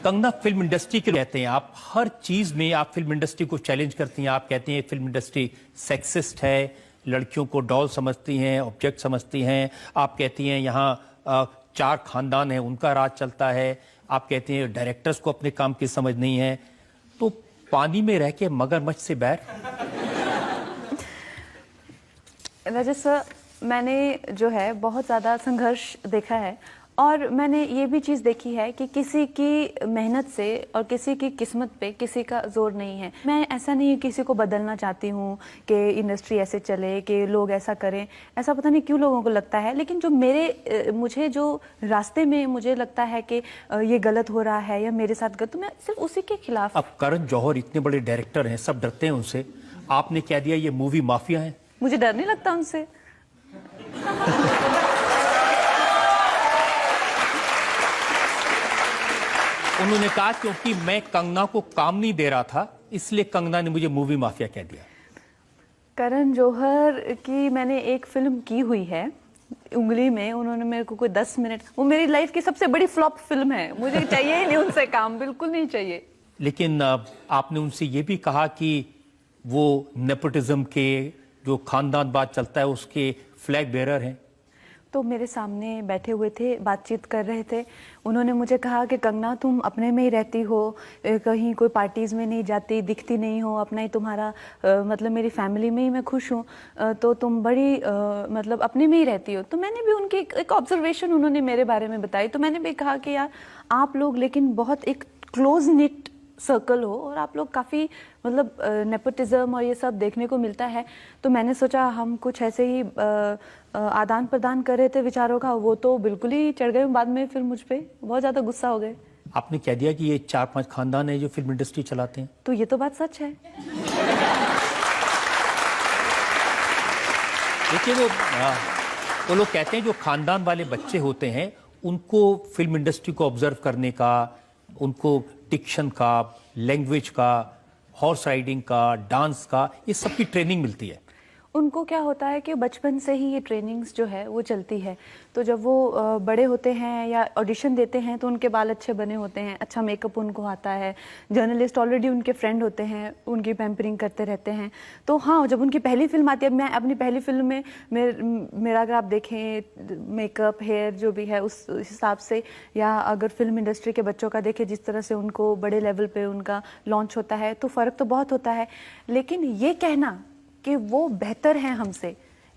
Kangana film industry के कहते हैं, आप हर चीज में आप फिल्म इंडस्ट्री को चैलेंज करती हैं। आप कहती हैं फिल्म इंडस्ट्री सेक्सिस्ट है, लड़कियों को डॉल समझती हैं, ऑब्जेक्ट समझती हैं। आप कहती हैं यहाँ 4 खानदान हैं, उनका राज चलता है। आप कहती हैं डायरेक्टर्स को अपने काम की समझ नहीं है। तो पानी में रह के मगरमच्छ से बैर। रजत सर, मैंने जो है बहुत ज़्यादा संघर्ष देखा है और मैंने ये भी चीज़ देखी है कि किसी की मेहनत से और किसी की किस्मत पे किसी का जोर नहीं है। मैं ऐसा नहीं है किसी को बदलना चाहती हूँ कि इंडस्ट्री ऐसे चले, कि लोग ऐसा करें। ऐसा पता नहीं क्यों लोगों को लगता है, लेकिन जो मुझे जो रास्ते में मुझे लगता है कि ये गलत हो रहा है या मेरे साथ गलत, तो मैं सिर्फ उसी के खिलाफ। अब करण जौहर इतने बड़े डायरेक्टर हैं, सब डरते हैं उनसे। आपने कह दिया ये मूवी माफिया है। मुझे डर नहीं लगता उनसे। उन्होंने कहा क्योंकि मैं कंगना को काम नहीं दे रहा था, इसलिए कंगना ने मुझे मूवी माफिया कह दिया। करण जौहर की मैंने एक फिल्म की हुई है, उंगली में। उन्होंने मेरे को कोई 10 मिनट, वो मेरी लाइफ की सबसे बड़ी फ्लॉप फिल्म है। मुझे चाहिए ही नहीं उनसे काम, बिल्कुल नहीं चाहिए। लेकिन आपने उनसे ये भी कहा कि वो नेपोटिज्म के जो खानदानवाद चलता है उसके फ्लैग बेरर हैं। तो मेरे सामने बैठे हुए थे, बातचीत कर रहे थे। उन्होंने मुझे कहा कि कंगना तुम अपने में ही रहती हो, कहीं कोई पार्टीज़ में नहीं जाती, दिखती नहीं हो, अपना ही तुम्हारा मतलब मेरी फैमिली में ही मैं खुश हूँ, तो तुम बड़ी मतलब अपने में ही रहती हो। तो मैंने भी उनकी एक ऑब्जर्वेशन उन्होंने मेरे बारे में बताई। तो मैंने भी कहा कि यार आप लोग लेकिन बहुत एक क्लोज निट सर्कल हो और आप लोग काफ़ी मतलब नेपोटिज्म और ये सब देखने को मिलता है। तो मैंने सोचा हम कुछ ऐसे ही आदान प्रदान कर रहे थे विचारों का। वो तो बिल्कुल ही चढ़ गए बाद में, फिर मुझ पे बहुत ज़्यादा गुस्सा हो गए। आपने कह दिया कि ये 4-5 खानदान है जो फिल्म इंडस्ट्री चलाते हैं। तो ये तो बात सच है। देखिए वो लोग कहते हैं जो खानदान वाले बच्चे होते हैं उनको फिल्म इंडस्ट्री को ऑब्जर्व करने का, उनको डिक्शन का, लैंग्वेज का, हॉर्स राइडिंग का, डांस का, ये सब की ट्रेनिंग मिलती है। उनको क्या होता है कि बचपन से ही ये ट्रेनिंग्स जो है वो चलती है। तो जब वो बड़े होते हैं या ऑडिशन देते हैं तो उनके बाल अच्छे बने होते हैं, अच्छा मेकअप उनको आता है, जर्नलिस्ट ऑलरेडी उनके फ्रेंड होते हैं, उनकी पैम्परिंग करते रहते हैं। तो हाँ, जब उनकी पहली फिल्म आती है, मैं अपनी पहली फिल्म में मेरा अगर आप देखें मेकअप, हेयर जो भी है उस हिसाब से, या अगर फिल्म इंडस्ट्री के बच्चों का देखें जिस तरह से उनको बड़े लेवल पर उनका लॉन्च होता है, तो फ़र्क तो बहुत होता है। लेकिन ये कहना कि वो बेहतर हैं हमसे,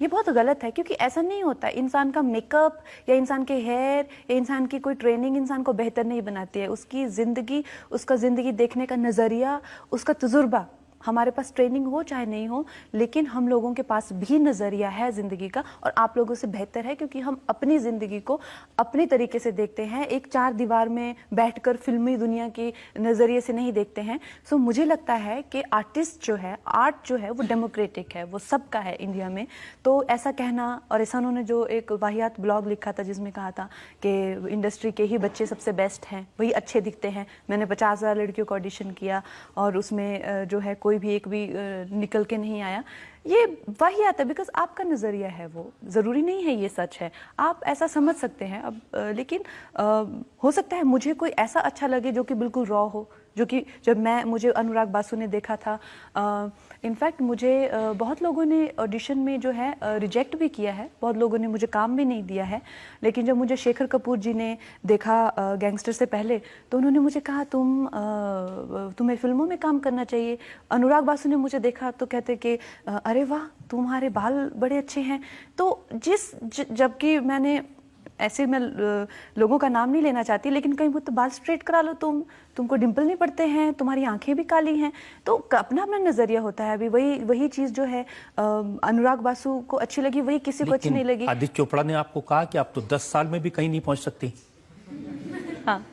ये बहुत गलत है, क्योंकि ऐसा नहीं होता। इंसान का मेकअप या इंसान के हेयर या इंसान की कोई ट्रेनिंग इंसान को बेहतर नहीं बनाती है। उसकी ज़िंदगी, उसका ज़िंदगी देखने का नज़रिया, उसका तजुर्बा, हमारे पास ट्रेनिंग हो चाहे नहीं हो, लेकिन हम लोगों के पास भी नज़रिया है ज़िंदगी का, और आप लोगों से बेहतर है क्योंकि हम अपनी ज़िंदगी को अपनी तरीके से देखते हैं, एक 4 दीवार में बैठकर फिल्मी दुनिया की नज़रिए से नहीं देखते हैं। सो मुझे लगता है कि आर्टिस्ट जो है, आर्ट जो है वो डेमोक्रेटिक है, वो सबका है इंडिया में। तो ऐसा कहना, और ऐसा उन्होंने जो एक वाहियात ब्लॉग लिखा था जिसमें कहा था कि इंडस्ट्री के ही बच्चे सबसे बेस्ट हैं, वही अच्छे दिखते हैं। मैंने 50,000 लड़कियों को ऑडिशन किया और उसमें जो है कोई भी एक भी निकल के नहीं आया। ये वही आता है बिकॉज आपका नज़रिया है, वो ज़रूरी नहीं है ये सच है, आप ऐसा समझ सकते हैं। अब लेकिन हो सकता है मुझे कोई ऐसा अच्छा लगे जो कि बिल्कुल रॉ हो, जो कि जब मुझे अनुराग बासु ने देखा था, इनफैक्ट मुझे बहुत लोगों ने ऑडिशन में जो है रिजेक्ट भी किया है, बहुत लोगों ने मुझे काम भी नहीं दिया है। लेकिन जब मुझे शेखर कपूर जी ने देखा गैंगस्टर से पहले, तो उन्होंने मुझे कहा तुम्हें फिल्मों में काम करना चाहिए। अनुराग बासु ने मुझे देखा तो कहते कि अरे वाह तुम्हारे बाल बड़े अच्छे हैं। तो जबकि मैंने ऐसे, मैं लोगों का नाम नहीं लेना चाहती, लेकिन कहीं वो तो बाल स्ट्रेट करा लो, तुमको डिम्पल नहीं पड़ते हैं, तुम्हारी आंखें भी काली हैं। तो अपना अपना नजरिया होता है। अभी वही चीज़ जो है अनुराग बासु को अच्छी लगी, वही किसी को अच्छी नहीं लगी। आदित्य चोपड़ा ने आपको कहा कि आप तो 10 साल में भी कहीं नहीं पहुंच सकती। हाँ,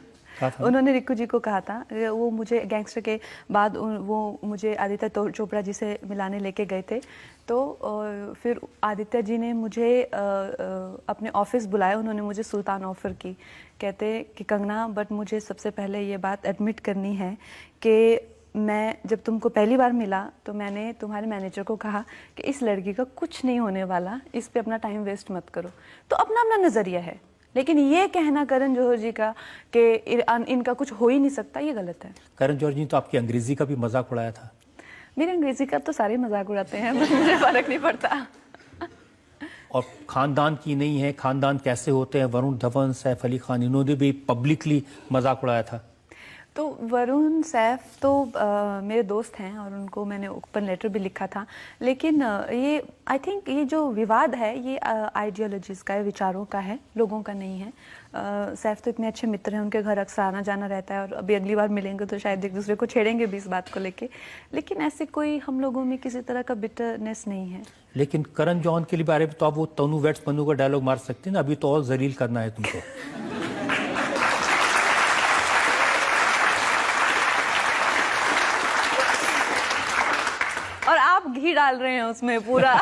उन्होंने रिक्कू जी को कहा था। वो मुझे गैंगस्टर के बाद वो मुझे आदित्य चोपड़ा जी से मिलाने लेके गए थे। तो फिर आदित्य जी ने मुझे अपने ऑफिस बुलाया, उन्होंने मुझे सुल्तान ऑफर की। कहते कि कंगना, बट मुझे सबसे पहले ये बात एडमिट करनी है कि मैं जब तुमको पहली बार मिला तो मैंने तुम्हारे मैनेजर को कहा कि इस लड़की का कुछ नहीं होने वाला, इस पे अपना टाइम वेस्ट मत करो। तो अपना अपना नज़रिया है, लेकिन ये कहना करण जौहर जी का कि इनका कुछ हो ही नहीं सकता, ये गलत है। करण जौहर जी ने तो आपकी अंग्रेजी का भी मजाक उड़ाया था। मेरे अंग्रेजी का तो सारे मजाक उड़ाते हैं, मुझे फर्क नहीं पड़ता। और खानदान की नहीं है, खानदान कैसे होते हैं, वरुण धवन, सैफ अली खान, इन्होंने भी पब्लिकली मजाक उड़ाया था। तो वरुण सैफ तो मेरे दोस्त हैं और उनको मैंने ओपन लेटर भी लिखा था, लेकिन ये आई थिंक ये जो विवाद है ये आइडियोलॉजीज का है, विचारों का है, लोगों का नहीं है। सैफ तो इतने अच्छे मित्र हैं, उनके घर अक्सर आना जाना रहता है और अभी अगली बार मिलेंगे तो शायद एक दूसरे को छेड़ेंगे भी इस बात को लेके, लेकिन ऐसे कोई हम लोगों में किसी तरह का बिटरनेस नहीं है। लेकिन करण जौहर के लिए बारे में तो आप वो तनु वेट्स मनु का डायलॉग मार सकते हैं ना, अभी तो और जलील करना है तुमको। और आप घी डाल रहे हैं उसमें पूरा।